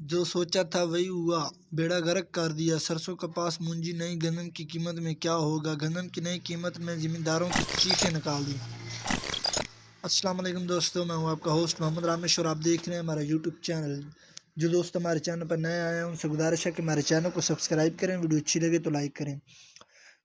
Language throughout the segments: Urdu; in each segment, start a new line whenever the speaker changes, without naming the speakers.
جو سوچا تھا وہی ہوا، بیڑا غرق کر دیا۔ سرسوں کپاس مونجی نئی گندم کی قیمت میں کیا ہوگا؟ گندم کی نئی قیمت نے زمینداروں کی چیخیں نکال دی۔ السلام علیکم دوستو، میں ہوں آپ کا ہوسٹ محمد رامش اور آپ دیکھ رہے ہیں ہمارا یوٹیوب چینل۔ جو دوست ہمارے چینل پر نئے آئے ہیں ان سے گزارش ہے کہ ہمارے چینل کو سبسکرائب کریں، ویڈیو اچھی لگے تو لائک کریں۔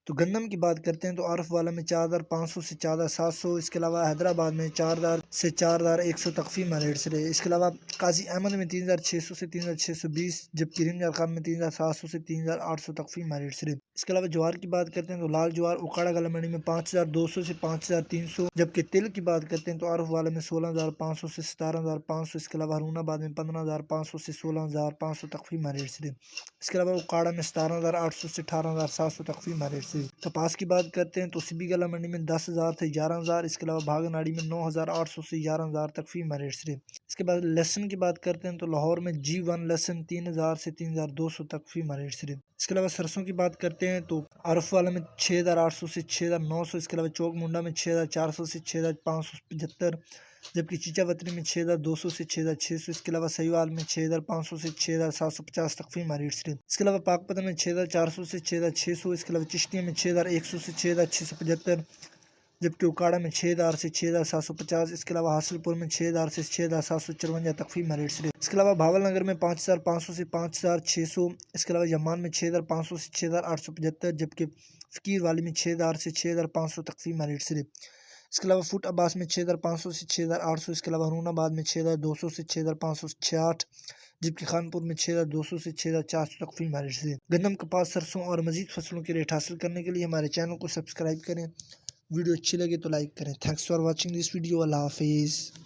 تو گندم کی بات کرتے ہیں تو عارف والا میں 4500 سے 4700، اس کے علاوہ حیدرآباد میں 4000 سے 4100 تخفیف ریٹ سے رہے۔ اس کے علاوہ قاضی احمد میں 3600 سے 3620، جبکہ رنجا خان میں 3700 سے 3800 تخفیف ریٹ سے رہے۔ اس کے علاوہ جوار کی بات کرتے ہیں تو لال جوار اکاڑا گلا منڈی میں 5200 سے 5300، جبکہ تل کی بات کرتے ہیں تو عارف والا میں 16500 سے 17500، اس کے علاوہ ہارون آباد میں 15500 سے 16500 تخفیف ریٹ سے رہے۔ اس کے علاوہ اکاڑا میں 17800 سے 18700 تخفیف ریٹ سے۔ کپاس کی بات کرتے ہیں تو سبی گلا منڈی میں 10000 سے 11000، اس کے علاوہ بھاگناڑی میں 9800 سے 11000 تخفیف ریٹ سے۔ اس کے بعد لہسن کی بات کرتے ہیں تو لاہور میں G1 لہسن 3000 سے 3200 تخفیف ریٹ سے۔ اس کے علاوہ سرسوں کی بات کرتے ہیں تو عارف والا میں 6800 سے 6900، اس کے علاوہ چوک منڈا میں 6400 سے 6575، جبکہ چیچا وطنی میں 6200 سے 6600، اس کے علاوہ سہیوال میں 6500 سے 6750 تخفیف ریٹ سے۔ اس کے علاوہ پاک پتن میں 6400 سے 6600، اس کے علاوہ چشتیاں میں 6100 سے 6675، جبکہ اکاڑا میں 6000 سے 6750، اس کے علاوہ حاصل پور میں 6000 سے 6754 تخفیف ریٹ سے۔ اس کے علاوہ بھاول نگر میں 5500 سے 5600، اس کے علاوہ جمان میں 6500 سے 6875، جبکہ فقیر والی میں 6000 سے 6500 تخفیف ریٹ سے۔ اس کے علاوہ فوٹ عباس میں 6500 سے 6800، اس کے علاوہ ہارون آباد میں 6200 سے 6566، جبکہ خانپور میں 6200 سے 6400 تخفیف ریٹ سے۔ گندم، کپاس، سرسوں اور مزید فصلوں کے ریٹ حاصل کرنے کے لیے ہمارے چینل کو سبسکرائب کریں، ویڈیو اچھی لگے تو لائک کریں۔ Thanks for watching this video. اللہ حافظ۔